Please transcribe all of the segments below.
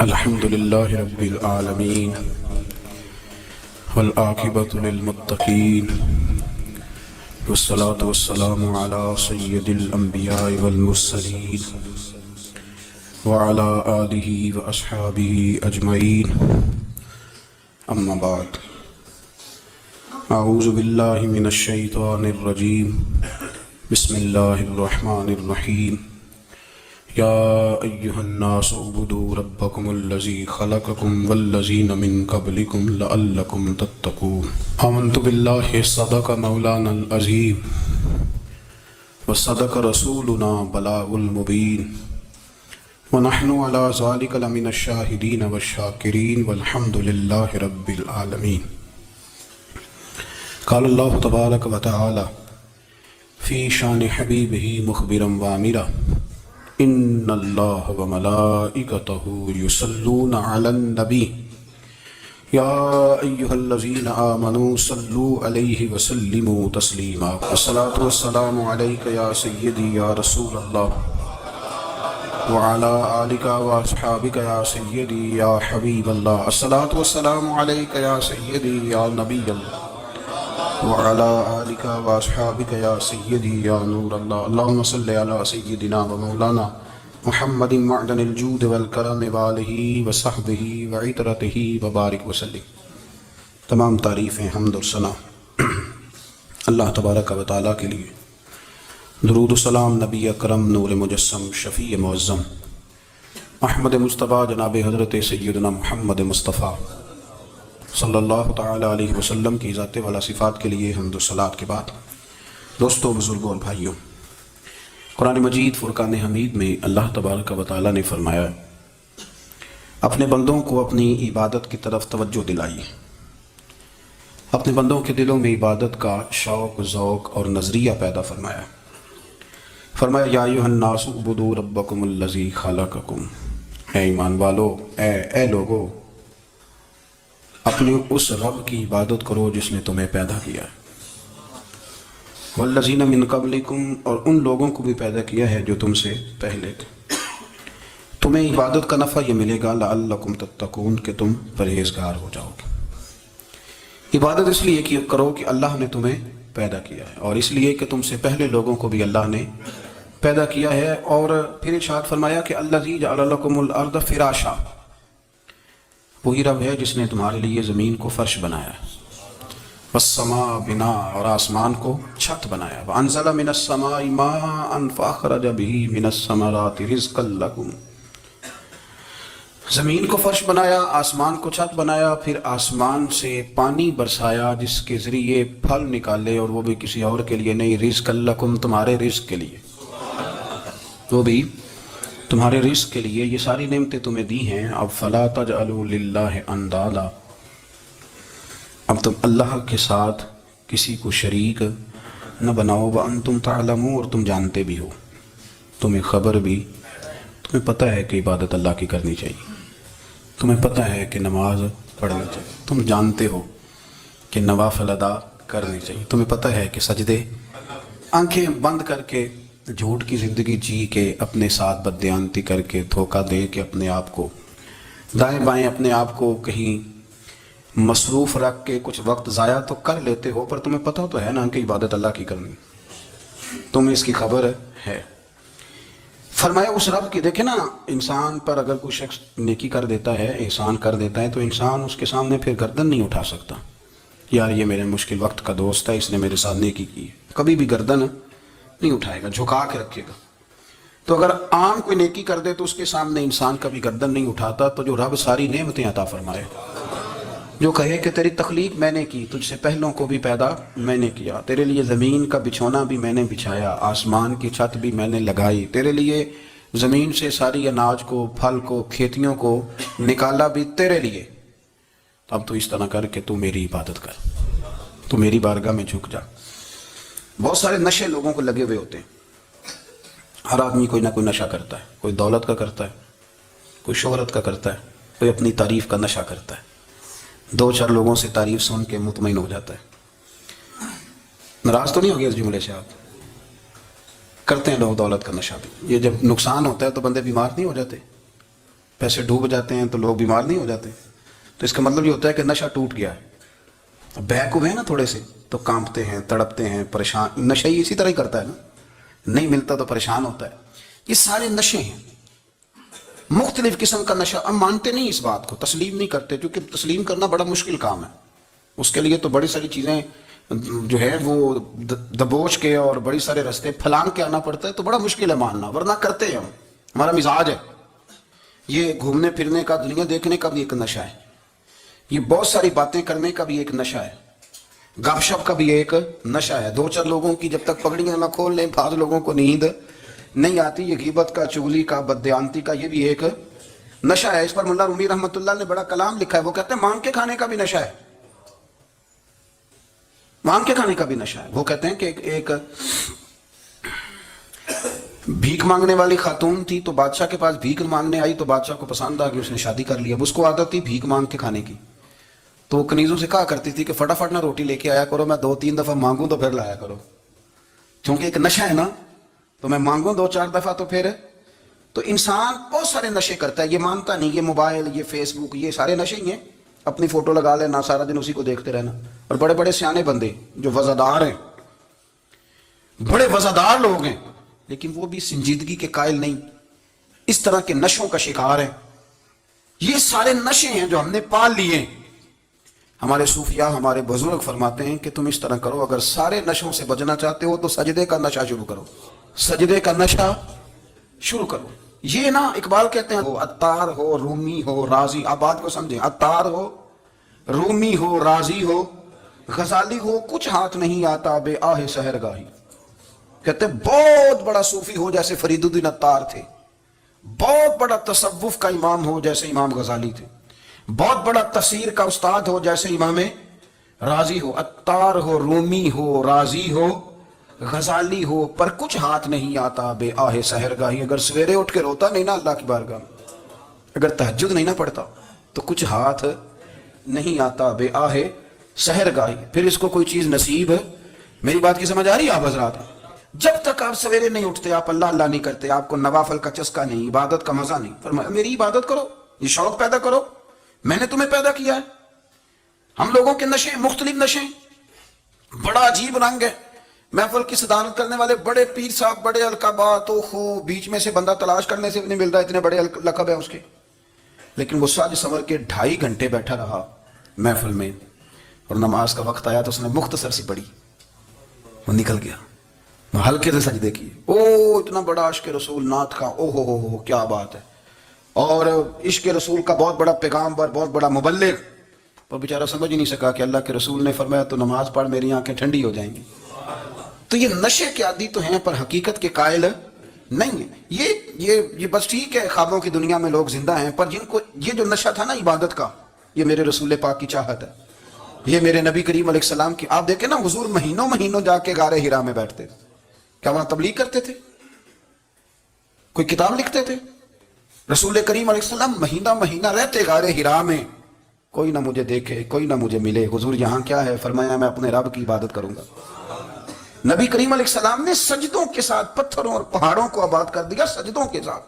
الحمد لله رب العالمين والعاقبة للمتقين والصلاة والسلام على سيد الأنبياء والمرسلين وعلى آله وأصحابه أجمعين أما بعد أعوذ بالله من الشيطان الرجيم بسم الله الرحمن الرحيم يا أيها الناس اعبدوا ربكم الذي خلقكم والذين من قبلكم لعلكم تتقون آمنت بالله صدق مولانا العظيم وصدق رسولنا بلاغ المبين ونحن على ذلك لمن الشاهدين والشاكرين والحمد لله رب العالمين. قال الله تبارك وتعالى في شان حبيبه مخبرا وامرا ان اللہ وملائکتہ یصلون علی النبی یا ایہا الذین آمنوا صلوا علیہ وسلموا تسلیما. الصلاة والسلام علیک یا سیدی یا رسول اللہ وعلی آلک واصحابک یا سیدی یا حبیب اللہ. الصلاة والسلام علیک یا سیدی یا نبی اللہ وعلى آلك وأصحابك يا سيدي يا نور الله. اللهم صل على سيدنا ومولانا محمد معدن الجود والكرم وآله وصحبه وعطرته وبارك وسلم. تمام تعریفیں حمد اور ثنا اللہ تبارک و تعالیٰ کے لیے. درود و سلام نبی اکرم نور مجسم شفیع معظم احمد مصطفیٰ جناب حضرت سیدنا محمد مصطفیٰ صلی اللہ تعالی علیہ وسلم کی ذات والا صفات کے لیے حمد و صلات کے بعد دوستوں، بزرگوں اور بھائیوں، قرآن مجید فرقان حمید میں اللہ تبارک و تعالی نے فرمایا اپنے بندوں کو اپنی عبادت کی طرف توجہ دلائیے، اپنے بندوں کے دلوں میں عبادت کا شوق، ذوق اور نظریہ پیدا فرمایا. یا ایھا الناس اعبدوا ربکم الذی خلقکم، اے ایمان والو، اے لوگو، اپنے اس رب کی عبادت کرو جس نے تمہیں پیدا کیا ہے. والذین من قبلکم، اور ان لوگوں کو بھی پیدا کیا ہے جو تم سے پہلے تھے. تمہیں عبادت کا نفع یہ ملے گا لعلکم تتقون، کہ تم پرہیزگار ہو جاؤ گے. عبادت اس لیے کہ کرو کہ اللہ نے تمہیں پیدا کیا ہے، اور اس لیے کہ تم سے پہلے لوگوں کو بھی اللہ نے پیدا کیا ہے. اور پھر ارشاد فرمایا کہ الذی جعل لکم الارض فراشا، وہی رب ہے جس نے تمہارے لیے زمین کو فرش بنایا ہے. والسماء بنا، اور آسمان کو چھت بنایا. وانزل من السماء ماء فاخرج به من الثمرات رزقا لکم، زمین کو فرش بنایا، آسمان کو چھت بنایا، پھر آسمان سے پانی برسایا جس کے ذریعے پھل نکالے، اور وہ بھی کسی اور کے لیے نہیں، رزقا لکم، تمہارے رزق کے لیے، وہ بھی تمہارے رزق کے لیے. یہ ساری نعمتیں تمہیں دی ہیں. اب فلا تجعلوا للہ اندادا، اب تم اللہ کے ساتھ کسی کو شریک نہ بناؤ. وانتم تعلمون، اور تم جانتے بھی ہو، تمہیں خبر بھی، تمہیں پتہ ہے کہ عبادت اللہ کی کرنی چاہیے، تمہیں پتہ ہے کہ نماز پڑھنی چاہیے، تم جانتے ہو کہ نوافل ادا کرنی چاہیے، تمہیں پتہ ہے کہ سجدے آنکھیں بند کر کے جھوٹ کی زندگی جی کے، اپنے ساتھ بددیانتی کر کے، دھوکہ دے کے اپنے آپ کو دائیں بائیں اپنے آپ کو کہیں مصروف رکھ کے کچھ وقت ضائع تو کر لیتے ہو، پر تمہیں پتہ تو ہے نا کہ عبادت اللہ کی کرنی، تمہیں اس کی خبر ہے. فرمایا اس رب کی، دیکھیں نا، انسان پر اگر کوئی شخص نیکی کر دیتا ہے، احسان کر دیتا ہے، تو انسان اس کے سامنے پھر گردن نہیں اٹھا سکتا. یار یہ میرے مشکل وقت کا دوست ہے، اس نے میرے ساتھ نیکی کی، کبھی بھی گردن نہیں اٹھائے گا، جھکا کے رکھے گا. تو اگر عام کوئی نیکی کر دے تو اس کے سامنے انسان کبھی گردن نہیں اٹھاتا. تو جو رب ساری نعمتیں عطا فرمائے، جو کہے کہ تیری تخلیق میں نے کی، تجھ سے پہلوں کو بھی پیدا میں نے کیا، تیرے لیے زمین کا بچھونا بھی میں نے بچھایا، آسمان کی چھت بھی میں نے لگائی، تیرے لیے زمین سے ساری اناج کو، پھل کو، کھیتیوں کو نکالا بھی تیرے لیے. اب تو اس طرح کر کہ تو میری عبادت کر، تو میری بارگاہ میں جھک جا. بہت سارے نشے لوگوں کو لگے ہوئے ہوتے ہیں. ہر آدمی کوئی نہ کوئی نشہ کرتا ہے، کوئی دولت کا کرتا ہے، کوئی شہرت کا کرتا ہے، کوئی اپنی تعریف کا نشہ کرتا ہے. دو چار لوگوں سے تعریف سن کے مطمئن ہو جاتا ہے. ناراض تو نہیں ہو گیا اس جملے سے؟ آپ کرتے ہیں لوگ دولت کا نشہ بھی. یہ جب نقصان ہوتا ہے تو بندے بیمار نہیں ہو جاتے؟ پیسے ڈوب جاتے ہیں تو لوگ بیمار نہیں ہو جاتے. تو اس کا مطلب یہ ہوتا ہے کہ نشہ ٹوٹ گیا ہے. بہک ہوئے ہیں نا تھوڑے سے تو کانپتے ہیں, تڑپتے ہیں, پریشان. نشہ ہی اسی طرح ہی کرتا ہے نا, نہیں ملتا تو پریشان ہوتا ہے. یہ سارے نشے ہیں, مختلف قسم کا نشہ. ہم مانتے نہیں اس بات کو, تسلیم نہیں کرتے, کیونکہ تسلیم کرنا بڑا مشکل کام ہے. اس کے لیے تو بڑی ساری چیزیں جو ہے وہ دبوچ کے اور بڑی سارے رستے پھلانگ کے آنا پڑتا ہے, تو بڑا مشکل ہے ماننا, ورنہ کرتے ہیں ہم. ہمارا مزاج ہے. یہ گھومنے پھرنے کا, دنیا دیکھنے کا بھی ایک نشہ ہے. یہ بہت ساری باتیں کرنے کا بھی ایک نشہ ہے. گپ شپ کا بھی ایک نشہ ہے. دو چار لوگوں کی جب تک پگڑیاں نہ کھول لیں, بعض لوگوں کو نیند نہیں آتی. یہ غیبت کا, چغلی کا, بددیانتی کا, یہ بھی ایک نشہ ہے. اس پر ملا رومی رحمۃ اللہ نے بڑا کلام لکھا ہے. وہ کہتے ہیں مانگ کے کھانے کا بھی نشہ ہے. مانگ کے کھانے کا بھی نشہ ہے. وہ کہتے ہیں کہ ایک بھیک مانگنے والی خاتون تھی, تو بادشاہ کے پاس بھیک مانگنے آئی, تو بادشاہ کو پسند آ گئی, اس نے شادی کر لی. اب اس کو عادت تھی بھیک مانگ کے کھانے کی, تو وہ کنیزوں سے کہا کرتی تھی کہ فٹافٹ نہ روٹی لے کے آیا کرو, میں 2-3 دفعہ مانگوں تو پھر لایا کرو. کیونکہ ایک نشہ ہے نا, تو میں مانگوں 2-4 دفعہ تو پھر. تو انسان بہت سارے نشے کرتا ہے, یہ مانتا نہیں. یہ موبائل, یہ فیس بک, یہ سارے نشے ہی ہیں. اپنی فوٹو لگا لینا, سارا دن اسی کو دیکھتے رہنا. اور بڑے بڑے سیانے بندے جو وزادار ہیں, بڑے وزادار لوگ ہیں, لیکن وہ بھی سنجیدگی کے قائل نہیں, اس طرح کے نشوں کا شکار ہیں. یہ سارے نشے ہیں جو ہم نے پال لیے. ہمارے صوفیاء, ہمارے بزرگ فرماتے ہیں کہ تم اس طرح کرو, اگر سارے نشوں سے بچنا چاہتے ہو تو سجدے کا نشہ شروع کرو. سجدے کا نشہ شروع کرو. یہ نا اقبال کہتے ہیں, عطار ہو, رومی ہو, رازی. آپ بات کو سمجھیں, عطار ہو, رومی ہو, رازی ہو, غزالی ہو, کچھ ہاتھ نہیں آتا بے آہ سحر گاہی. کہتے ہیں بہت بڑا صوفی ہو جیسے فرید الدین عطار تھے, بہت بڑا تصوف کا امام ہو جیسے امام غزالی تھے, بہت بڑا تفسیر کا استاد ہو جیسے امام رازی ہو, عطار ہو, رومی ہو, رازی ہو, غزالی ہو, پر کچھ ہاتھ نہیں آتا بے آہ سحر گاہی. اگر سویرے اٹھ کے روتا نہیں نا اللہ کی بارگاہ میں, اگر تہجد نہیں نہ پڑھتا, تو کچھ ہاتھ نہیں آتا بے آہ سحر گاہی. پھر اس کو کوئی چیز نصیب ہے. میری بات کی سمجھ آ رہی ہے آپ حضرات؟ جب تک آپ سویرے نہیں اٹھتے, آپ اللہ اللہ نہیں کرتے, آپ کو نوافل کا چسکا نہیں, عبادت کا مزہ نہیں, فرمایا میری عبادت کرو, یہ شوق پیدا کرو, میں نے تمہیں پیدا کیا ہے. ہم لوگوں کے نشے مختلف نشے, بڑا عجیب رنگ ہے. محفل کی صدارت کرنے والے بڑے پیر صاحب, بڑے القابات, بیچ میں سے بندہ تلاش کرنے سے بھی نہیں ملتا, اتنے بڑے لقب ہیں اس کے. لیکن وہ ساج سنور کے 2.5 گھنٹے بیٹھا رہا محفل میں, اور نماز کا وقت آیا تو اس نے مختصر سی پڑھی, وہ نکل گیا, ہلکے سے سجدے کیے. اتنا بڑا عشق رسول نعت کا, ہو کیا بات ہے. اور عشق رسول کا بہت بڑا پیغامبر, بہت بڑا مبلغ, اور بیچارہ سمجھ ہی نہیں سکا کہ اللہ کے رسول نے فرمایا تو نماز پڑھ میری آنکھیں ٹھنڈی ہو جائیں گی. تو یہ نشے کے عادی تو ہیں, پر حقیقت کے قائل نہیں ہیں. یہ بس ٹھیک ہے, خوابوں کی دنیا میں لوگ زندہ ہیں, پر جن کو یہ جو نشہ تھا نا عبادت کا, یہ میرے رسول پاک کی چاہت ہے, یہ میرے نبی کریم علیہ السلام کی. آپ دیکھیں نا, حضور مہینوں جا کے غار حرا میں بیٹھتے تھے. کیا وہاں تبلیغ کرتے تھے؟ کوئی کتاب لکھتے تھے؟ رسول کریم علیہ السلام مہینہ رہتے غار حرا میں. کوئی نہ مجھے دیکھے, کوئی نہ مجھے ملے, حضور یہاں کیا ہے؟ فرمایا میں اپنے رب کی عبادت کروں گا. نبی کریم علیہ السلام نے سجدوں کے ساتھ پتھروں اور پہاڑوں کو آباد کر دیا, سجدوں کے ساتھ.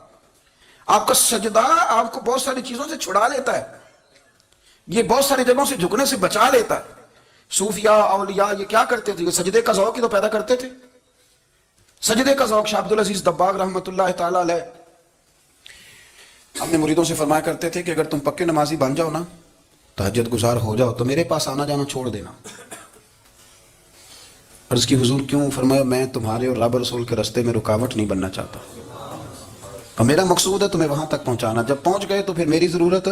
آپ کا سجدہ آپ کو بہت ساری چیزوں سے چھڑا لیتا ہے, یہ بہت ساری جگہوں سے جھکنے سے بچا لیتا ہے. صوفیاء, اولیاء یہ کیا کرتے تھے؟ یہ سجدے کا ذوق ہی تو پیدا کرتے تھے. سجدے کا ذوق. شاہ عبدالعزیز دباغ رحمۃ اللہ تعالی علیہ اپنے مریدوں سے فرمایا کرتے تھے کہ اگر تم پکے نمازی بن جاؤ نا, تہجد گزار ہو جاؤ, تو میرے پاس آنا جانا چھوڑ دینا. عرض کی حضور کیوں؟ فرمایا میں تمہارے اور رب رسول کے راستے میں رکاوٹ نہیں بننا چاہتا, اور میرا مقصود ہے تمہیں وہاں تک پہنچانا. جب پہنچ گئے تو پھر میری ضرورت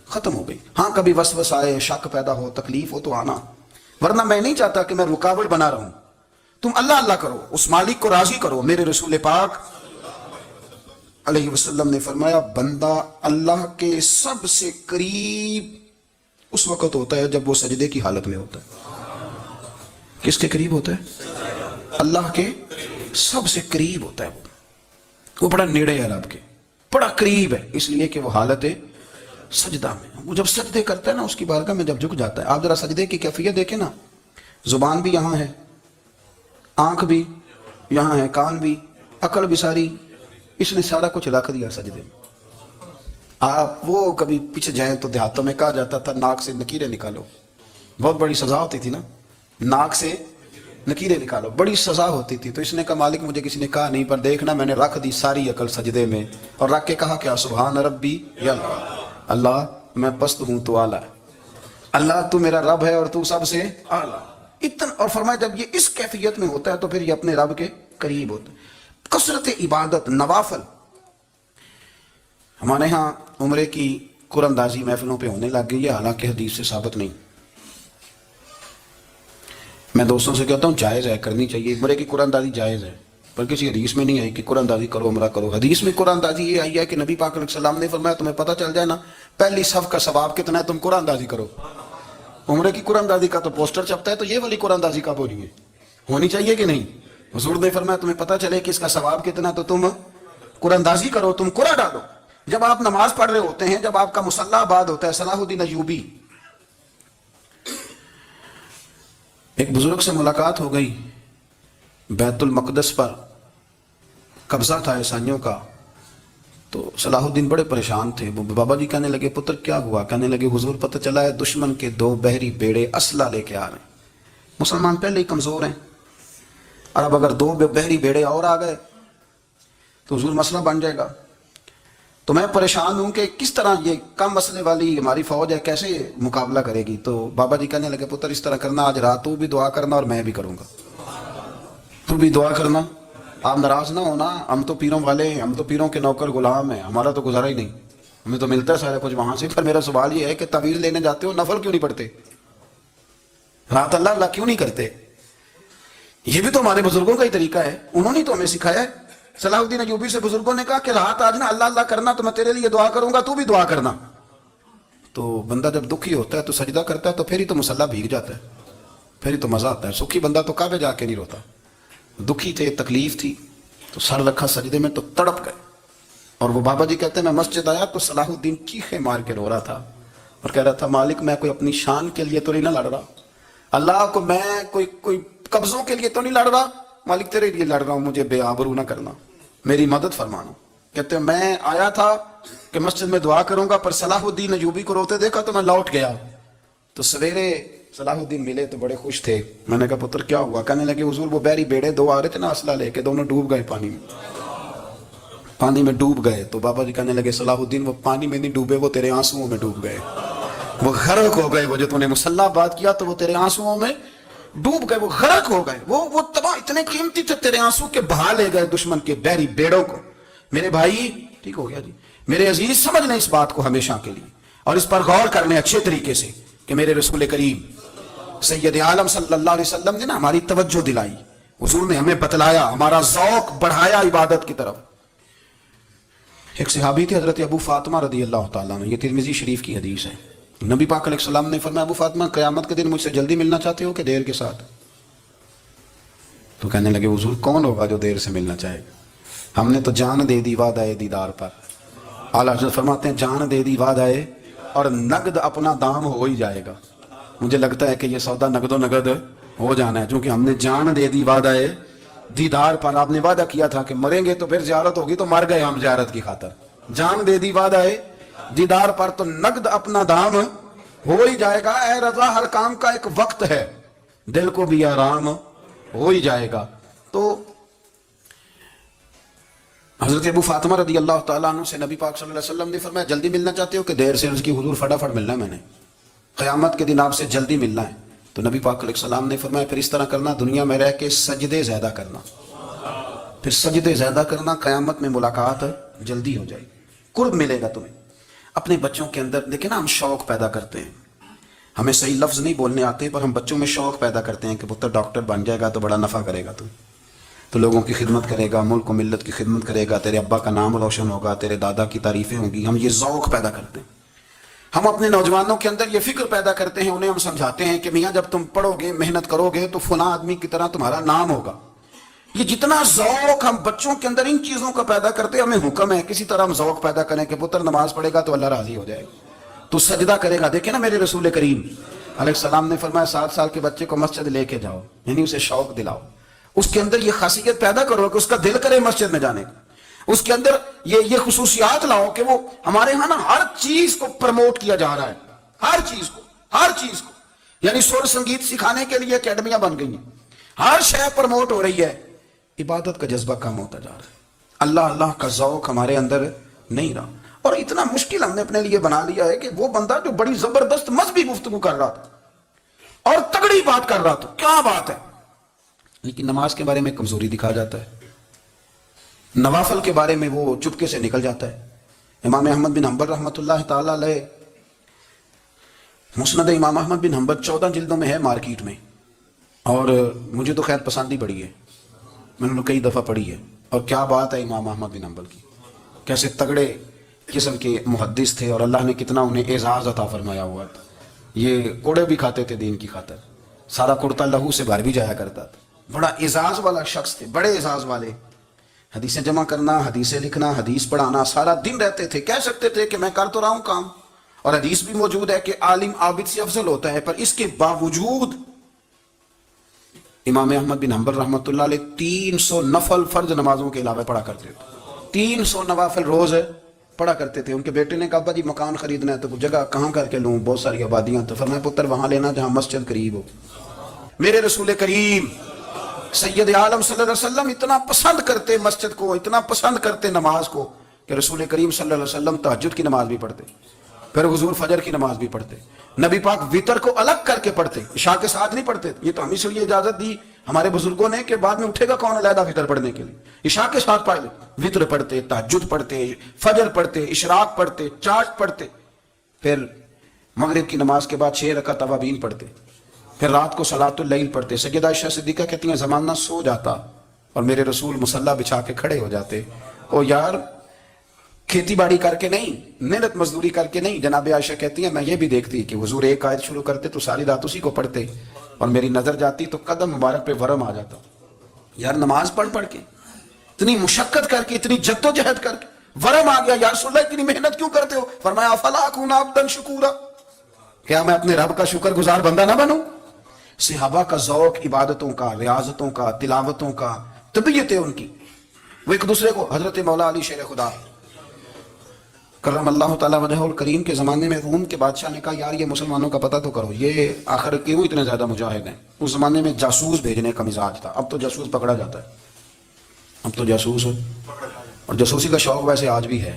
ختم ہو گئی. ہاں کبھی وسوس آئے, شک پیدا ہو, تکلیف ہو تو آنا, ورنہ میں نہیں چاہتا کہ میں رکاوٹ بنا رہوں. تم اللہ اللہ کرو, اس مالک کو راضی کرو. میرے رسول پاک علیہ وسلم نے فرمایا بندہ اللہ کے سب سے قریب اس وقت ہوتا ہے جب وہ سجدے کی حالت میں ہوتا ہے. کس کے قریب ہوتا ہے؟ اللہ کے سب سے قریب ہوتا ہے. وہ بڑا نیڑے ہے رب کے, بڑا قریب ہے, اس لیے کہ وہ حالت سجدہ میں. وہ جب سجدے کرتا ہے نا, اس کی بارگاہ میں جب جھک جاتا ہے. آپ ذرا سجدے کی کیفیت دیکھیں نا, زبان بھی یہاں ہے, آنکھ بھی یہاں ہے, کان بھی, عقل بھی ساری, اس نے سارا کچھ رکھ دیا سجدے میں. آپ وہ کبھی پیچھے جائیں تو دیہاتوں میں کہا جاتا تھا ناک سے نکیریں نکالو، بہت بڑی سزا ہوتی تھی نا، ناک سے نکیریں نکالو، بڑی سزا ہوتی تھی. تو اس نے کہا مالک مجھے کسی نے کہا نہیں، پر دیکھنا میں نے رکھ دی ساری عقل سجدے میں، اور رکھ کے کہا کیا سبحان ربی یا اللہ میں پست ہوں تو اعلیٰ ہے، اللہ تو میرا رب ہے اور تو سب سے اعلیٰ. اتنا، اور فرمایا جب یہ اس کیفیت میں ہوتا ہے تو پھر یہ اپنے رب کے قریب ہوتا ہے. کثرت عبادت، نوافل. ہمارے ہاں عمرے کی قراندازی محفلوں پہ ہونے لگ گئی ہے، حالانکہ حدیث سے ثابت نہیں. میں دوستوں سے کہتا ہوں جائز ہے، کرنی چاہیے، عمرے کی قراندازی جائز ہے، پر کسی حدیث میں نہیں آئی کہ قراندازی کرو عمرہ کرو. حدیث میں قراندازی یہ آئی ہے کہ نبی پاک علیہ السلام نے فرمایا تمہیں پتہ چل جائے نا پہلی صف کا ثواب کتنا ہے تم قراندازی کرو. عمرے کی قراندازی کا تو پوسٹر چھپتا ہے، تو یہ والی قراندازی کب ہو رہی ہے؟ ہونی چاہیے کہ نہیں؟ حضور نے فرمایا تمہیں پتہ چلے کہ اس کا ثواب کتنا تو تم قراندازی کرو، تم قرآن ڈالو. جب آپ نماز پڑھ رہے ہوتے ہیں، جب آپ کا مصلی آباد ہوتا ہے. صلاح الدین ایوبی، ایک بزرگ سے ملاقات ہو گئی، بیت المقدس پر قبضہ تھا عیسائیوں کا. تو صلاح الدین بڑے پریشان تھے. بابا جی کہنے لگے پتر کیا ہوا؟ کہنے لگے حضور پتہ چلا ہے دشمن کے 2 بحری بیڑے اسلحہ لے کے آ رہے ہیں. مسلمان پہلے ہی کمزور ہیں، اور اب اگر 2 بحری بیڑے اور آ گئے تو حضور مسئلہ بن جائے گا. تو میں پریشان ہوں کہ کس طرح یہ کم مسئلے والی ہماری فوج ہے کیسے مقابلہ کرے گی. تو بابا جی کہنے لگے پتر اس طرح کرنا، آج رات تو بھی دعا کرنا اور میں بھی کروں گا، تو بھی دعا کرنا. آپ ناراض نہ ہونا، ہم تو پیروں والے ہیں، ہم تو پیروں کے نوکر غلام ہیں، ہمارا تو گزارا ہی نہیں، ہمیں تو ملتا ہے سارا کچھ وہاں سے. پر میرا سوال یہ ہے کہ تعویذ لینے جاتے ہو نفل کیوں نہیں پڑھتے؟ رات اللہ اللہ کیوں نہیں کرتے؟ یہ بھی تو ہمارے بزرگوں کا ہی طریقہ ہے، انہوں نے تو ہمیں سکھایا ہے. صلاح الدین ایوبی سے بزرگوں نے کہا کہ رات آج نا اللہ اللہ کرنا، تو میں تیرے لیے دعا کروں گا، تو بھی دعا کرنا. تو بندہ جب دکھی ہوتا ہے تو سجدہ کرتا ہے تو پھر ہی تو مصلی بھیگ جاتا ہے، پھر ہی تو مزہ آتا ہے. سکھی بندہ تو کعبے جا کے نہیں روتا. دکھی تھے، تکلیف تھی، تو سر رکھا سجدے میں تو تڑپ گئے. اور وہ بابا جی کہتے ہیں میں مسجد آیا تو صلاح الدین چیخے مار کے رو رہا تھا اور کہہ رہا تھا مالک میں کوئی اپنی شان کے لیے تو نہیں نہ لڑ رہا، اللہ کو میں کوئی قبضوں کے لیے تو نہیں لڑ رہا، مالک تیرے لیے لڑ رہا ہوں، مجھے بے آبرو نہ کرنا، میری مدد فرمانا. کہتے ہیں میں آیا تھا کہ مسجد میں دعا کروں گا، پر صلاح الدین ایوبی کو روتے دیکھا تو میں لوٹ گیا. تو سویرے صلاح الدین ملے تو بڑے خوش تھے. میں نے کہا پتر کیا ہوا؟ کہنے لگے حضور وہ بحری بیڑے 2 آ رہے تھے نا اسلحہ لے کے، دونوں ڈوب گئے پانی میں ڈوب گئے. تو بابا جی کہنے لگے صلاح الدین وہ پانی میں نہیں ڈوبے، وہ تیرے آنسوؤں میں ڈوب گئے، وہ غرق ہو گئے. وہ جو تو نے مصلی بات کیا تو وہ تیرے آنسوؤں میں ڈوب گئے، وہ غرق ہو گئے، وہ تباہ اتنے قیمتی تھے تیرے آنسو کے بہا لے گئے دشمن کے بحری بیڑوں کو. میرے بھائی ٹھیک ہو گیا جی، میرے عزیز سمجھ لیں اس بات کو ہمیشہ کے لیے، اور اس پر غور کر لیں اچھے طریقے سے کہ میرے رسول کریم سید عالم صلی اللہ علیہ وسلم نے نا ہماری توجہ دلائی، حضور نے ہمیں بتلایا، ہمارا ذوق بڑھایا عبادت کی طرف. ایک صحابی تھے حضرت ابو فاطمہ رضی اللہ تعالیٰ عنہ، یہ ترمذی شریف کی حدیث ہے. نبی پاک علیہ السلام نے فرمایا ابو فاطمہ قیامت کے دن مجھ سے جلدی ملنا چاہتے ہو کہ دیر کے ساتھ؟ تو کہنے لگے حضور کون ہوگا جو دیر سے ملنا چاہے گا؟ ہم نے تو جان دے دی وعدہ دیدار پر. اعلیٰ حضرت فرماتے ہیں جان دے دی وعدہ اور نقد اپنا دام ہو ہی جائے گا. مجھے لگتا ہے کہ یہ سودا نقد و نقد ہو جانا ہے، چونکہ ہم نے جان دے دی وعدہ دیدار پر. آپ نے وعدہ کیا تھا کہ مریں گے تو پھر زیارت ہوگی، تو مر گئے ہم زیارت کی خاطر. جان دے دی وعدہ دیدار پر تو نقد اپنا دام ہو ہی جائے گا. اے رضا ہر کام کا ایک وقت ہے، دل کو بھی آرام ہو ہی جائے گا. تو حضرت ابو فاطمہ رضی اللہ تعالیٰ عنہ سے نبی پاک صلی اللہ علیہ وسلم نے فرمایا جلدی ملنا چاہتے ہو کہ دیر سے؟ اس کی حضور فٹافٹ ملنا ہے، میں نے قیامت کے دن آپ سے جلدی ملنا ہے. تو نبی پاک علیہ السلام نے فرمایا پھر اس طرح کرنا، دنیا میں رہ کے سجدے زیادہ کرنا، پھر سجدے زیادہ کرنا، قیامت میں ملاقات جلدی ہو جائے گی، قرب ملے گا تمہیں. اپنے بچوں کے اندر دیکھیں نا، ہم شوق پیدا کرتے ہیں، ہمیں صحیح لفظ نہیں بولنے آتے پر ہم بچوں میں شوق پیدا کرتے ہیں کہ پتر ڈاکٹر بن جائے گا تو بڑا نفع کرے گا، تو لوگوں کی خدمت کرے گا، ملک و ملت کی خدمت کرے گا، تیرے ابا کا نام روشن ہوگا، تیرے دادا کی تعریفیں ہوں گی. ہم یہ ذوق پیدا کرتے ہیں. ہم اپنے نوجوانوں کے اندر یہ فکر پیدا کرتے ہیں، انہیں ہم سمجھاتے ہیں کہ میاں جب تم پڑھو گے، محنت کرو گے تو فلاں آدمی کی طرح تمہارا نام ہوگا. یہ جتنا ذوق ہم بچوں کے اندر ان چیزوں کا پیدا کرتے ہیں، ہمیں حکم ہے کسی طرح ہم ذوق پیدا کریں کہ پتر نماز پڑھے گا تو اللہ راضی ہو جائے گا، تو سجدہ کرے گا. دیکھیں نا میرے رسول کریم علیہ السلام نے فرمایا 7 سال کے بچے کو مسجد لے کے جاؤ، یعنی اسے شوق دلاؤ، اس کے اندر یہ خاصیت پیدا کرو کہ اس کا دل کرے مسجد میں جانے کا. اس کے اندر یہ خصوصیات لاؤ کہ وہ ہمارے ہاں نا ہر چیز کو پروموٹ کیا جا رہا ہے، ہر چیز کو یعنی سر سنگیت سکھانے کے لیے اکیڈمیاں بن گئی ہیں، ہر شے پروموٹ ہو رہی ہے، عبادت کا جذبہ کم ہوتا جا رہا ہے، اللہ کا ذوق ہمارے اندر نہیں رہا. اور اتنا مشکل ہم نے اپنے لیے بنا لیا ہے کہ وہ بندہ جو بڑی زبردست مذہبی گفتگو کر رہا تھا اور تگڑی بات کر رہا تھا، کیا بات ہے، لیکن نماز کے بارے میں کمزوری دکھا جاتا ہے، نوافل کے بارے میں وہ چپکے سے نکل جاتا ہے. امام احمد بن حنبل رحمۃ اللہ تعالی علیہ، مسند امام احمد بن حنبل 14 جلدوں میں ہے مارکیٹ میں، اور مجھے تو خیر پسند ہی پڑی ہے، میں نے کئی دفعہ پڑھی ہے. اور کیا بات ہے امام احمد بن حنبل کی، کیسے تگڑے قسم کے محدث تھے اور اللہ نے کتنا انہیں اعزاز عطا فرمایا ہوا تھا. یہ کوڑے بھی کھاتے تھے دین کی خاطر، سارا کرتا لہو سے بھر بھی جایا کرتا تھا، بڑا اعزاز والا شخص تھے، بڑے اعزاز والے. حدیثیں جمع کرنا، حدیثیں لکھنا، حدیث پڑھانا، سارا دن رہتے تھے. کہہ سکتے تھے کہ میں کر تو رہا ہوں کام، اور حدیث بھی موجود ہے کہ عالم عابد سے افضل ہوتا ہے، پر اس کے باوجود امام احمد بن حنبل رحمۃ اللہ علیہ 300 نفل فرض نمازوں کے علاوہ پڑھا کرتے تھے، 300 نوافل روز پڑھا کرتے تھے. ان کے بیٹے نے کہا ابا جی مکان خریدنا ہے تو جگہ کہاں کر کے لوں، بہت ساری آبادیاں، تو فرمایا پتر وہاں لینا جہاں مسجد قریب ہو. میرے رسول کریم سید عالم صلی اللہ علیہ وسلم اتنا پسند کرتے مسجد کو، اتنا پسند کرتے نماز کو، کہ رسول کریم صلی اللہ علیہ وسلم تہجد کی نماز بھی پڑھتے، پھر حضور فجر کی نماز بھی پڑھتے. نبی پاک وتر کو الگ کر کے پڑھتے، عشاء کے ساتھ نہیں پڑھتے. یہ تو ہم اس لیے اجازت دی ہمارے بزرگوں نے کہ بعد میں اٹھے گا کون علیحدہ وتر پڑھنے کے لیے، عشاء کے ساتھ پڑھ لے. وتر پڑھتے، تہجد پڑھتے، فجر پڑھتے، اشراق پڑھتے، چاشت پڑھتے، پھر مغرب کی نماز کے بعد 6 رکعت اوابین پڑھتے، پھر رات کو صلاۃ اللیل پڑھتے. سیدہ عائشہ صدیقہ کہتی ہیں زمانہ سو جاتا اور میرے رسول مصلی بچھا کے کھڑے ہو جاتے. او یار کھیتی باڑی کر کے نہیں، محنت مزدوری کر کے نہیں. جناب عائشہ کہتی ہیں میں یہ بھی دیکھتی کہ حضور ایک آیت شروع کرتے تو ساری رات اسی کو پڑھتے، اور میری نظر جاتی تو قدم مبارک پہ ورم آ جاتا. یار نماز پڑھ کے اتنی مشقت کر کے، اتنی جد و جہد کر کے ورم آ گیا، یا رسول اللہ اتنی محنت کیوں کرتے ہو؟ فرمایا افلا اکون عبدا شکورا، کیا میں اپنے رب کا شکر گزار بندہ نہ بنوں؟ صحابہ کا ذوق عبادتوں کا، ریاضتوں کا، تلاوتوں کا، طبیعت ہے ان کی. وہ ایک دوسرے کو، حضرت مولا علی شیر خدا کرم اللہ تعالیٰ وجہ الکریم کے زمانے میں روم کے بادشاہ نے کہا یار یہ مسلمانوں کا پتہ تو کرو، یہ آخر کیوں اتنے زیادہ مجاہد ہیں. اس زمانے میں جاسوس بھیجنے کا مزاج تھا، اب تو جاسوس پکڑا جاتا ہے، اب تو جاسوس، اور جاسوسی کا شوق ویسے آج بھی ہے.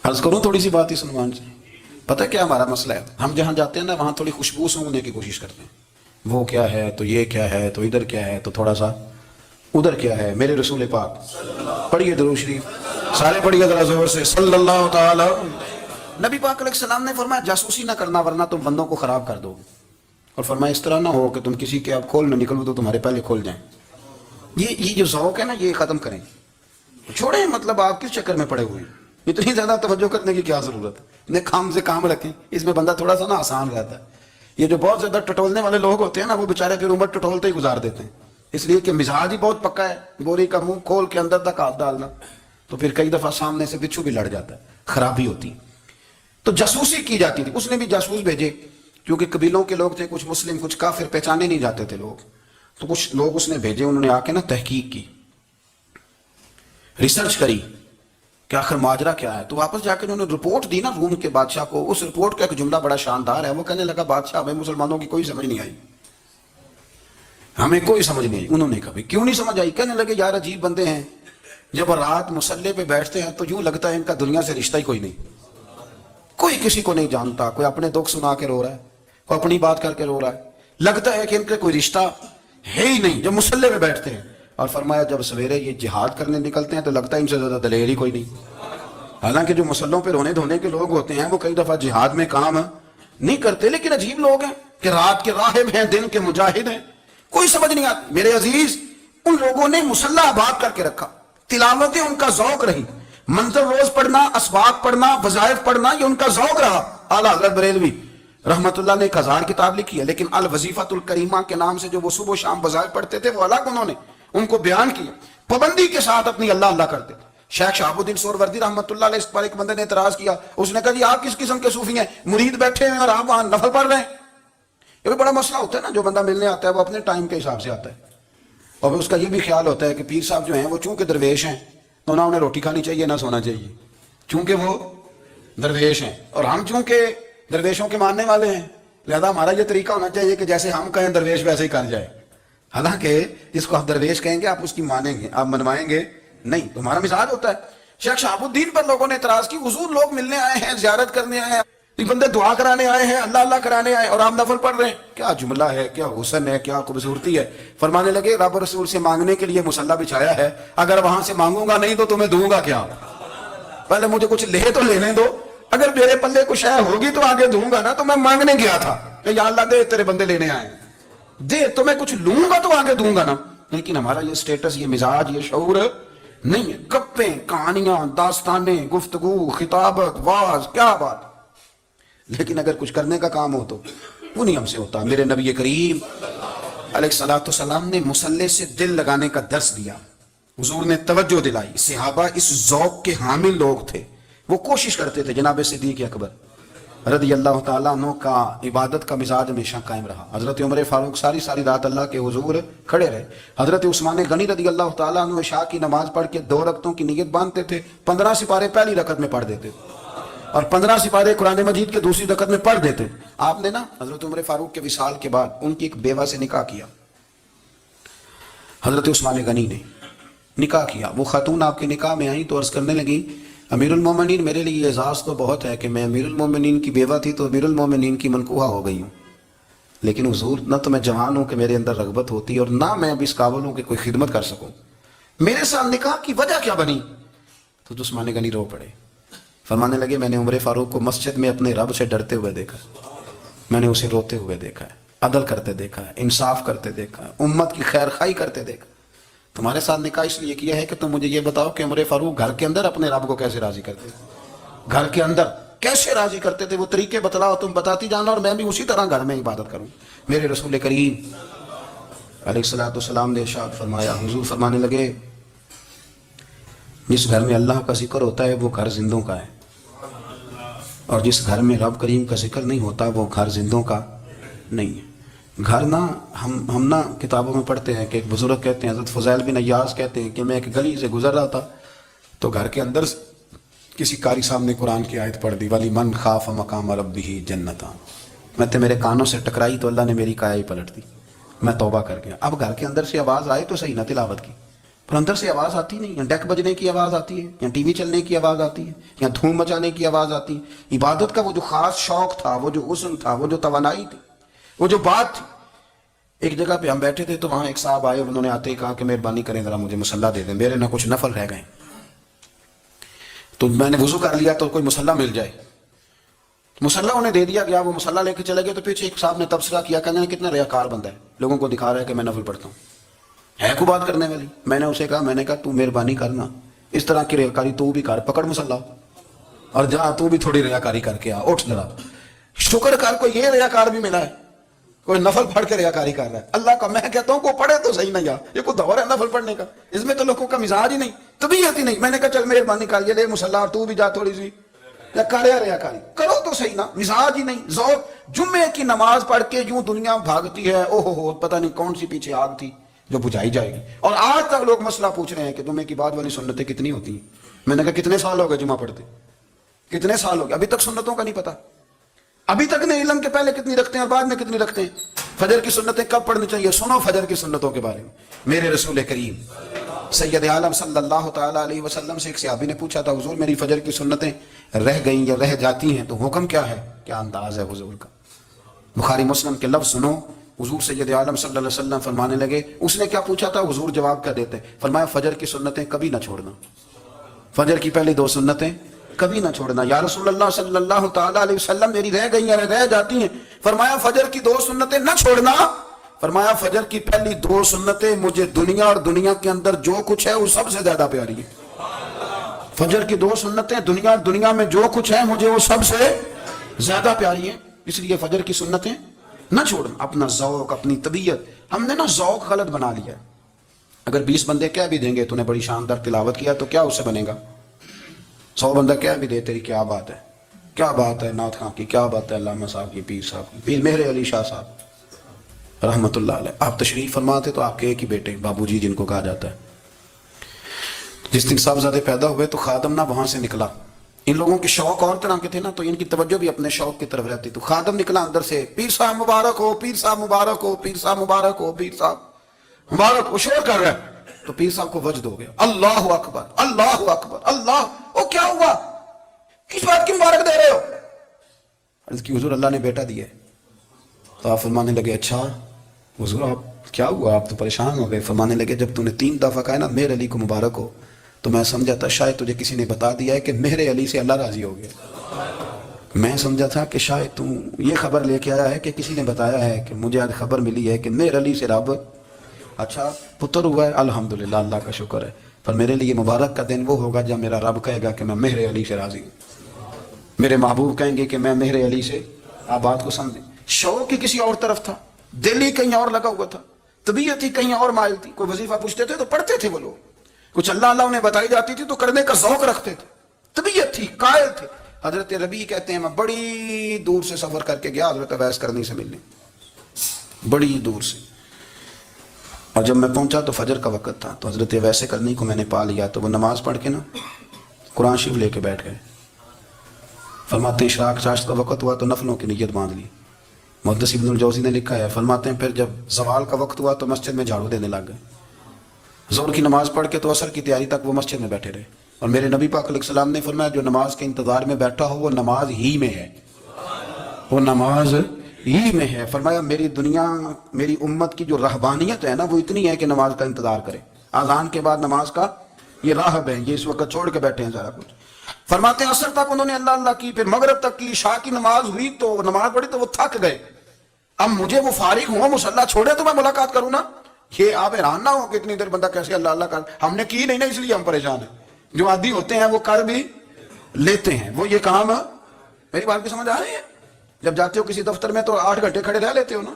عرض کروں تھوڑی سی بات اس عنوان سے. پتہ کیا ہمارا مسئلہ ہے؟ ہم جہاں جاتے ہیں نا وہاں تھوڑی خوشبو سونگنے کی کوشش کرتے ہیں، وہ کیا ہے تو یہ کیا ہے تو ادھر کیا ہے تو تھوڑا سا ادھر کیا ہے. میرے رسول پاک پڑھیے درود شریف، سارے پڑھیے ذرا زور سے، صلی اللہ تعالی. نبی پاک علیہ السلام نے فرمایا جاسوسی نہ کرنا ورنہ تم بندوں کو خراب کر دو گے، اور فرمایا اس طرح نہ ہو کہ تم کسی کے اب کھول نہ نکلو تو تمہارے پہلے کھول جائیں. یہ جو ذوق ہے نا یہ ختم کریں، چھوڑیں. مطلب آپ کس چکر میں پڑے ہوئے ہیں؟ اتنی زیادہ توجہ کرنے کی کیا ضرورت ہے؟ انہیں کام سے کام رکھیں، اس میں بندہ تھوڑا سا نا آسان رہتا ہے. یہ جو بہت زیادہ ٹٹولنے والے لوگ ہوتے ہیں نا وہ بیچارے پھر عمر ٹٹولتے ہی گزار دیتے ہیں، اس لیے کہ مزاج ہی بہت پکا ہے. بوری کا منہ کھول کے اندر تک ہاتھ ڈالنا، تو پھر کئی دفعہ سامنے سے بچھو بھی لڑ جاتا ہے، خرابی ہوتی. تو جاسوسی کی جاتی تھی. اس نے بھی جاسوس بھیجے کیونکہ قبیلوں کے لوگ تھے، کچھ مسلم کچھ کافر، پہچانے نہیں جاتے تھے لوگ. تو کچھ لوگ اس نے بھیجے، انہوں نے آ کے نا تحقیق کی، ریسرچ کری کہ آخر ماجرا کیا ہے. تو واپس جا کے انہوں نے رپورٹ دی نا روم کے بادشاہ کو. اس رپورٹ کا ایک جملہ بڑا شاندار ہے، وہ کہنے لگا بادشاہ ہمیں مسلمانوں کی کوئی سمجھ نہیں آئی، ہمیں کوئی سمجھ نہیں آئی. انہوں نے کہا کیوں نہیں سمجھ آئی؟ کہنے لگے یار عجیب بندے ہیں، جب رات مسلح پہ بیٹھتے ہیں تو یوں لگتا ہے ان کا دنیا سے رشتہ ہی کوئی نہیں، کوئی کسی کو نہیں جانتا، کوئی اپنے دکھ سنا کے رو رہا ہے، کوئی اپنی بات کر کے رو رہا ہے، لگتا ہے کہ ان کا کوئی رشتہ ہے ہی نہیں جب مسلح پہ بیٹھتے ہیں. اور فرمایا جب سویرے یہ جہاد کرنے نکلتے ہیں تو لگتا ہے ان سے زیادہ دلیر ہی کوئی نہیں. حالانکہ جو مسلحوں پہ رونے دھونے کے لوگ ہوتے ہیں وہ کئی دفعہ جہاد میں کام نہیں کرتے، لیکن عجیب لوگ ہیں کہ رات کے راہب ہیں، دن کے مجاہد ہیں، کوئی سمجھ نہیں آتی. میرے عزیز ان لوگوں نے مسلح آباد کر کے رکھا، تلاوتیں ان کا ذوق رہی، منظر روز پڑھنا، اسباق پڑھنا، وظائف پڑھنا، یہ ان کا ذوق رہا. اعلیٰ حضرت بریلوی رحمت اللہ نے 1000 کتاب لکھی ہے، لیکن الوظیفۃ الکریمہ کے نام سے جو وہ صبح و شام وظائف پڑھتے تھے وہ الگ انہوں نے ان کو بیان کیا، پابندی کے ساتھ اپنی اللہ اللہ کرتے. شیخ شہاب الدین سہروردی رحمت اللہ علیہ اس پر ایک بندے نے اعتراض کیا، اس نے کہا جی آپ کس قسم کے صوفی ہیں، مرید بیٹھے ہیں اور آپ وہاں نفل پڑھ رہے ہیں. یہ بھی بڑا مسئلہ ہوتا ہے نا، جو بندہ ملنے آتا ہے وہ اپنے ٹائم کے حساب سے آتا ہے، اور پھر اس کا یہ بھی خیال ہوتا ہے کہ پیر صاحب جو ہیں وہ چونکہ درویش ہیں تو نہ انہیں روٹی کھانی چاہیے نہ سونا چاہیے، چونکہ وہ درویش ہیں، اور ہم چونکہ درویشوں کے ماننے والے ہیں لہذا ہمارا یہ طریقہ ہونا چاہیے کہ جیسے ہم کہیں درویش ویسے ہی کر جائے. حالانکہ جس کو آپ درویش کہیں گے آپ اس کی مانیں گے، آپ منوائیں گے نہیں. تمہارا مزاج ہوتا ہے. شیخ شہاب الدین پر لوگوں نے اعتراض کی، حضور لوگ ملنے آئے ہیں، زیارت کرنے آئے ہیں، یہ بندے دعا کرانے آئے ہیں، اللہ اللہ کرانے آئے اور آپ نفل پڑھ رہے ہیں. کیا جملہ ہے، کیا حسن ہے، کیا خوبصورتی ہے. فرمانے لگے رب و رسول سے مانگنے کے لیے مصلی بچھایا ہے، اگر وہاں سے مانگوں گا نہیں تو تمہیں دوں گا کیا؟ پہلے مجھے کچھ لے تو لینے دو، اگر میرے پلے کچھ ہے ہوگی تو آگے دوں گا نا. تو میں مانگنے گیا تھا کہ یا اللہ دے، تیرے بندے لینے آئے، دے تو میں کچھ لوں گا تو آگے دوں گا نا. لیکن ہمارا یہ سٹیٹس، یہ مزاج، یہ شعور نہیں ہے. گپیں، کہانیاں، داستانیں، گفتگو، خطابت، واز، کیا بات. لیکن اگر کچھ کرنے کا کام ہو تو وہ نہیں ہم سے ہوتا. میرے نبی کریم علیہ الصلوۃ والسلام نے مصلی سے دل لگانے کا درس دیا. حضور نے توجہ دلائی. صحابہ اس ذوق کے حامل لوگ تھے، وہ کوشش کرتے تھے. جناب صدیق اکبر رضی اللہ تعالیٰ عنہ کا عبادت کا مزاج ہمیشہ قائم رہا. حضرت عمر فاروق ساری رات اللہ کے حضور کھڑے رہے. حضرت عثمان غنی رضی اللہ تعالیٰ عنہ عشاء کی نماز پڑھ کے 2 رکعتوں کی نیت باندھتے تھے. 15 سپارے پہلی رکعت میں پڑھ دیتے تھے اور 15 سپارے قرآن مجید کے دوسری رکعت میں پڑھ دیتے. آپ نے نا حضرت عمر فاروق کے وصال کے بعد ان کی ایک بیوہ سے نکاح کیا. حضرت عثمان غنی نے نکاح کیا. وہ خاتون آپ کے نکاح میں آئیں تو عرض کرنے لگی امیر المومنین میرے لیے اعزاز تو بہت ہے کہ میں امیر المومنین کی بیوہ تھی تو امیر المومنین کی منکوحہ ہو گئی ہوں، لیکن حضور نہ تو میں جوان ہوں کہ میرے اندر رغبت ہوتی اور نہ میں اب اس قابل ہوں کہ کوئی خدمت کر سکوں. میرے ساتھ نکاح کی وجہ کیا بنی؟ تو عثمان غنی رو پڑے. فرمانے لگے میں نے عمر فاروق کو مسجد میں اپنے رب سے ڈرتے ہوئے دیکھا، میں نے اسے روتے ہوئے دیکھا ہے، عدل کرتے دیکھا ہے، انصاف کرتے دیکھا ہے، امت کی خیر خواہی کرتے دیکھا. تمہارے ساتھ نکاح اس لیے کیا ہے کہ تم مجھے یہ بتاؤ کہ عمر فاروق گھر کے اندر اپنے رب کو کیسے راضی کرتے تھے، گھر کے اندر کیسے راضی کرتے تھے. وہ طریقے بتلاؤ، تم بتاتی جانا اور میں بھی اسی طرح گھر میں عبادت کروں. میرے رسول کریم علیہ الصلوۃ والسلام نے ارشاد فرمایا. حضور فرمانے لگے جس گھر میں اللہ کا ذکر ہوتا ہے وہ گھر زندوں کا ہے، اور جس گھر میں رب کریم کا ذکر نہیں ہوتا وہ گھر زندوں کا نہیں ہے. گھر نا ہم نا کتابوں میں پڑھتے ہیں کہ ایک بزرگ کہتے ہیں، حضرت فضیل بن عیاض کہتے ہیں کہ میں ایک گلی سے گزر رہا تھا تو گھر کے اندر کسی قاری صاحب نے قرآن کی آیت پڑھ دی، ولی من خاف مقام ربہ جنتان. میں تے میرے کانوں سے ٹکرائی تو اللہ نے میری کایا ہی پلٹ دی، میں توبہ کر گیا. اب گھر کے اندر سے آواز آئے تو صحیح نہ تلاوت کی، پر اندر سے آواز آتی نہیں. یا ڈیک بجنے کی آواز آتی ہے، یا ٹی وی چلنے کی آواز آتی ہے، یا دھوم مچانے کی آواز آتی ہے. عبادت کا وہ جو خاص شوق تھا، وہ جو حسن تھا، وہ جو توانائی تھی، وہ جو بات تھی. ایک جگہ پہ ہم بیٹھے تھے تو وہاں ایک صاحب آئے اور انہوں نے آتے ہی کہا کہ مہربانی کریں ذرا مجھے مصلی دے دیں، میرے نہ کچھ نفل رہ گئے. تو میں نے وضو کر لیا تو کوئی مصلی مل جائے. مصلی انہیں دے دیا گیا، وہ مصلی لے کے چلے گئے. تو پیچھے ایک صاحب نے تبصرہ کیا، کہنے کتنا ریاکار بندہ ہے، لوگوں کو دکھا رہا ہے کہ میں نفل پڑھتا ہوں، ہے کو بات کرنے والی. میں نے اسے کہا، میں نے کہا تو مہربانی کرنا اس طرح کی ریاکاری تو بھی کر، پکڑ مصلی اور جا تو بھی تھوڑی ریاکاری کر کے آ. اٹھ ذرا شکر کر، کوئی یہ ریاکار بھی ملا ہے، کوئی نفل پڑھ کے ریاکاری کر رہا ہے. اللہ کا میں کہتا ہوں کو پڑھے تو صحیح نہ. یہ کوئی دور ہے نفل پڑھنے کا؟ اس میں تو لوگوں کا مزاج ہی نہیں، طبیعت ہی نہیں. میں نے کہا چل مہربانی کر، یہ لے مصلی اور تو بھی جا تھوڑی سی یا کرے ریاکاری کرو تو صحیح نا. مزاج ہی نہیں، ذوق. جمعے کی نماز پڑھ کے یوں دنیا بھاگتی ہے، اوہ ہو پتہ نہیں کون سی پیچھے آگ تھی جو بجھائی جائے گی. اور آج تک لوگ مسئلہ پوچھ رہے ہیں کہ جمعے کی بعد والی سنتیں کتنی ہوتی ہیں. میں نے کہا کتنے سال ہو گئے جمعہ پڑھتے، کتنے سال ہو گئے، ابھی تک سنتوں کا نہیں پتا. ابھی تک نے علم کے پہلے کتنی رکھتے ہیں اور بعد میں کتنی رکھتے ہیں. فجر کی سنتیں کب پڑھنی چاہیے؟ سنو فجر کی سنتوں کے بارے میں. میرے رسول کریم سید عالم صلی اللہ تعالیٰ علیہ وسلم سے ایک صحابی نے پوچھا تھا، حضور میری فجر کی سنتیں رہ گئیں یا رہ جاتی ہیں تو حکم کیا ہے؟ کیا انداز ہے حضور کا. بخاری مسلم کے لفظ سنو. حضور سید عالم صلی اللہ علیہ وسلم فرمانے لگے، اس نے کیا پوچھا تھا؟ حضور جواب کیا دیتے؟ فرمایا فجر کی سنتیں کبھی نہ چھوڑنا، فجر کی پہلی 2 سنتیں کبھی نہ چھوڑنا. یا رسول اللہ صلی اللہ تعالیٰ علیہ وسلم میری رہ گئی یا رہ جاتی ہیں. فرمایا فجر کی 2 سنتیں نہ چھوڑنا. فرمایا فجر کی پہلی 2 سنتیں مجھے دنیا اور دنیا کے اندر جو کچھ ہے وہ سب سے زیادہ پیاری ہے. فجر کی 2 سنتیں دنیا اور دنیا میں جو کچھ ہے مجھے وہ سب سے زیادہ پیاری ہے. اس لیے فجر کی سنتیں نہ چھوڑنا. اپنا ذوق، اپنی طبیعت، ہم نے نا ذوق غلط بنا لیا ہے. اگر 20 بندے کہہ بھی دیں گے تو نے بڑی شاندار تلاوت کیا تو کیا اس سے بنے گا؟ 100 بندہ کہہ بھی دے تیری کیا بات ہے، کیا بات ہے نعت خاں کی، کیا بات ہے علامہ صاحب کی، پیر صاحب کی، پیر مہر علی شاہ صاحب. رحمۃ اللہ علیہ. آپ تشریف فرما تھے تو آپ کے ایک ہی بیٹے بابو جی جن کو کہا جاتا ہے. جس دن صاحبزادے پیدا ہوئے تو خادم نہ وہاں سے نکلا. ان لوگوں کے شوق اور طرح کے تھے نا، تو ان کی توجہ بھی اپنے شوق کی طرف رہتی. تو خادم نکلا اندر سے، پیر صاحب مبارک ہو، پیر صاحب مبارک ہو، پیر صاحب مبارک ہو، پیر صاحب مبارک ہو، شور کر رہا ہے. تو پیر صاحب کو وجد ہو گیا، اللہ اکبر اللہ اکبر اللہ. وہ کیا ہوا، کس بات کی مبارک دے رہے ہو؟ عرض کی حضور اللہ نے بیٹا دیا ہے. تو آپ فرمانے لگے اچھا حضور آپ کیا ہوا، آپ تو پریشان ہو گئے. فرمانے لگے جب تو نے 3 دفعہ کہا نا مہر علی کو مبارک ہو، تو میں سمجھا تھا شاید تجھے کسی نے بتا دیا ہے کہ مہر علی سے اللہ راضی ہو گیا. میں سمجھا تھا کہ شاید تو یہ خبر لے کے آیا ہے کہ کسی نے بتایا ہے کہ مجھے آج خبر ملی ہے کہ مہر علی سے رب اچھا پتر ہوا ہے. الحمدللہ اللہ کا شکر ہے. پر میرے لیے مبارک کا دن وہ ہوگا جب میرا رب کہے گا کہ میں مہر علی سے راضی ہوں. میرے محبوب کہیں گے کہ میں مہر علی سے. آپ بات کو سمجھیں، شوق ہی کسی اور طرف تھا، دل ہی کہیں اور لگا ہوا تھا، طبیعت ہی کہیں اور مائل تھی. کوئی وظیفہ پوچھتے تھے تو پڑھتے تھے وہ لوگ، کچھ اللہ اللہ انہیں بتائی جاتی تھی تو کرنے کا ذوق رکھتے تھے، طبیعت تھی، قائل تھے. حضرت ربیع کہتے ہیں میں بڑی دور سے سفر کر کے گیا حضرت اویس کرنی سے ملنے، بڑی دور سے. اور جب میں پہنچا تو فجر کا وقت تھا. تو حضرت اویس کرنی کو میں نے پا لیا. تو وہ نماز پڑھ کے نا قرآن شریف لے کے بیٹھ گئے. فرماتے ہیں اشراق چاشت کا وقت ہوا تو نفلوں کی نیت باندھ لی. محدث ابن الجوزی نے لکھا ہے، فرماتے ہیں پھر جب زوال کا وقت ہوا تو مسجد میں جھاڑو دینے لگ گئے. ظہر کی نماز پڑھ کے تو عصر کی تیاری تک وہ مسجد میں بیٹھے رہے. اور میرے نبی پاک علیہ السلام نے فرمایا جو نماز کے انتظار میں بیٹھا ہو وہ نماز ہی میں ہے، وہ نماز ہی میں ہے. فرمایا میری دنیا میری امت کی جو رہبانیت ہے نا وہ اتنی ہے کہ نماز کا انتظار کرے. اذان کے بعد نماز کا یہ راہب ہے، یہ اس وقت چھوڑ کے بیٹھے ہیں سارا کچھ. فرماتے ہیں عصر تک انہوں نے اللہ اللہ کی، پھر مغرب تک کی، عشاء کی نماز ہوئی تو نماز پڑھی تو وہ تھک گئے. اب مجھے وہ فارغ ہوا مصلی چھوڑے تو میں ملاقات کروں نا. یہ آپ حیران نہ ہو کہ اتنی دیر بندہ کیسے اللہ اللہ کر. ہم نے کی نہیں نا اس لیے ہم پریشان ہیں. جو عادی ہوتے ہیں وہ کر بھی لیتے ہیں. وہ یہ کام میری بات کی سمجھ آ رہی ہے؟ جب جاتے ہو کسی دفتر میں تو 8 گھنٹے کھڑے رہ لیتے ہو نا،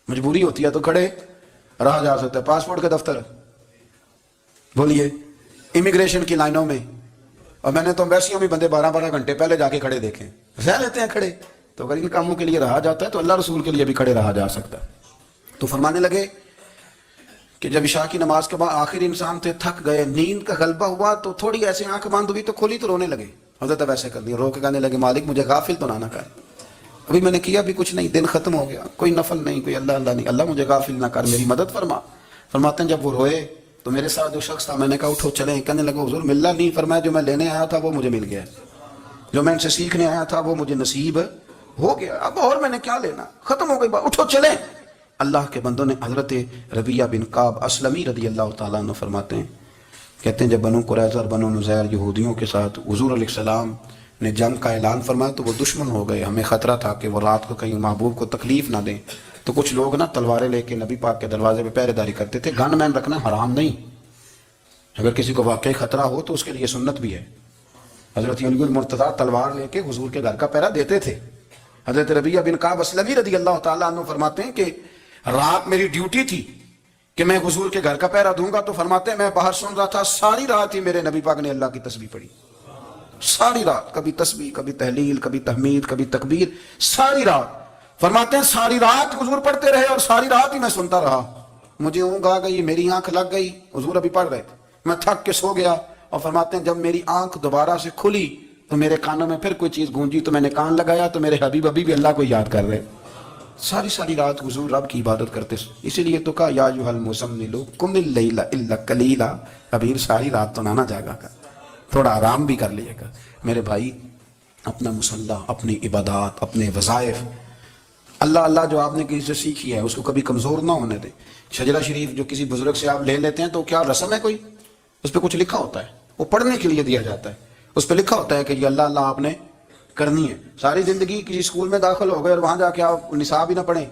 مجبوری ہوتی ہے تو کھڑے رہا جا سکتا ہے. پاسپورٹ کا دفتر بولیے، امیگریشن کی لائنوں میں، اور میں نے تو ایمبیسیوں میں بندے 12 گھنٹے پہلے جا کے کھڑے دیکھے، رہ لیتے ہیں کھڑے. تو اگر ان کاموں کے لیے رہا جاتا ہے تو اللہ رسول کے لیے بھی کھڑے رہا جا سکتا ہے. تو فرمانے لگے کہ جب عشاء کی نماز کے بعد آخر انسان تھے، تھک گئے، نیند کا غلبہ ہوا تو تھوڑی ایسے آنکھ بند ہوئی تو کھولی تو رونے لگے. حضرت ویسے کر دیا، رو کے کہنے لگے مالک مجھے غافل تو نہ کر، ابھی میں نے کیا بھی کچھ نہیں، دن ختم ہو گیا، کوئی نفل نہیں، کوئی اللہ اللہ نہیں، اللہ مجھے غافل نہ کر، میری مدد فرما. فرماتے ہیں جب وہ روئے تو میرے ساتھ جو شخص تھا میں نے کہا اٹھو چلیں. کہنے لگا حضور ملنا نہیں. فرمایا جو میں لینے آیا تھا وہ مجھے مل گیا، جو میں ان سے سیکھنے آیا تھا وہ مجھے نصیب ہو گیا، اب اور میں نے کیا لینا، ختم ہو گئی بات، اٹھو چلیں. اللہ کے بندوں نے حضرت ربیعہ بن کعب اسلمی رضی اللہ تعالیٰ عنہ فرماتے ہیں، کہتے ہیں جب بنو قریظہ اور بنو نذیر یہودیوں کے ساتھ حضور علیہ السلام نے جنگ کا اعلان فرمایا تو وہ دشمن ہو گئے. ہمیں خطرہ تھا کہ وہ رات کو کہیں محبوب کو تکلیف نہ دیں. تو کچھ لوگ نا تلواریں لے کے نبی پاک کے دروازے پہ پہرے داری کرتے تھے. گن مین رکھنا حرام نہیں، اگر کسی کو واقعی خطرہ ہو تو اس کے لیے سنت بھی ہے. حضرت علی المرتضیٰ تلوار لے کے حضور کے گھر کا پہرا دیتے تھے. حضرت ربیعہ بن کعب اسلمی رضی اللہ تعالیٰ عنہ فرماتے ہیں کہ رات میری ڈیوٹی تھی کہ میں حضور کے گھر کا پہرا دوں گا. تو فرماتے ہیں میں باہر سن رہا تھا، ساری رات ہی میرے نبی پاک نے اللہ کی تسبیح پڑھی، ساری رات، کبھی تسبیح، کبھی تحلیل، کبھی تحمید، کبھی تکبیر، ساری رات. فرماتے ہیں ساری رات حضور پڑھتے رہے اور ساری رات ہی میں سنتا رہا. مجھے اونگ آ گئی، میری آنکھ لگ گئی، حضور ابھی پڑھ رہے تھے، میں تھک کے سو گیا. اور فرماتے ہیں جب میری آنکھ دوبارہ سے کھلی تو میرے کانوں میں پھر کوئی چیز گونجی تو میں نے کان لگایا تو میرے حبیب ابھی بھی اللہ کو یاد کر رہے. ساری رات حضور رب کی عبادت کرتے. اسی لیے تو کہا یا ایھا المزمل قم اللیل الا قلیلا، ابھی ساری رات تو نہ جاگا کر، تھوڑا آرام بھی کر لیے گا. میرے بھائی اپنا مصلی، اپنی عبادات، اپنے وظائف، اللہ اللہ جو آپ نے کسی سے سیکھی ہے اس کو کبھی کمزور نہ ہونے دیں. شجرہ شریف جو کسی بزرگ سے آپ لے لیتے ہیں تو کیا رسم ہے کوئی؟ اس پہ کچھ لکھا ہوتا ہے، وہ پڑھنے کے لیے دیا جاتا ہے. اس پہ لکھا ہوتا ہے کہ یہ اللہ اللہ آپ نے کرنی ہے. ساری زندگی کسی اسکول میں داخل ہو گئے اور وہاں جا کے آپ نصاب ہی نہ پڑھیں،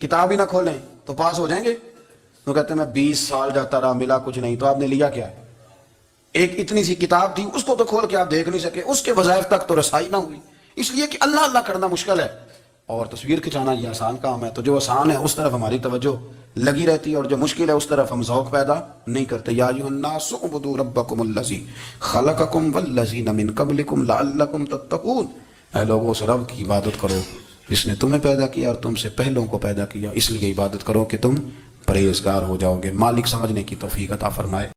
کتاب ہی نہ کھولیں تو پاس ہو جائیں گے؟ تو کہتے ہیں میں 20 سال جاتا رہا ملا کچھ نہیں. تو آپ نے لیا کیا؟ ایک اتنی سی کتاب تھی، اس کو تو کھول کے آپ دیکھ نہیں سکے، اس کے وظائف تک تو رسائی نہ ہوئی. اس لیے کہ اللہ اللہ کرنا مشکل ہے اور تصویر کھچانا یہ آسان کام ہے. تو جو آسان ہے اس طرف ہماری توجہ لگی رہتی ہے اور جو مشکل ہے اس طرف ہم ذوق پیدا نہیں کرتے. یا ایھا الناس اعبدوا ربکم الذی خلقکم والذین من قبلکم لعلکم تتقون. اے لوگوں اس رب کی عبادت کرو جس نے تمہیں پیدا کیا اور تم سے پہلوں کو پیدا کیا، اس لیے عبادت کرو کہ تم پرہیزگار ہو جاؤ گے۔ مالک سمجھنے کی توفیق عطا فرمائے۔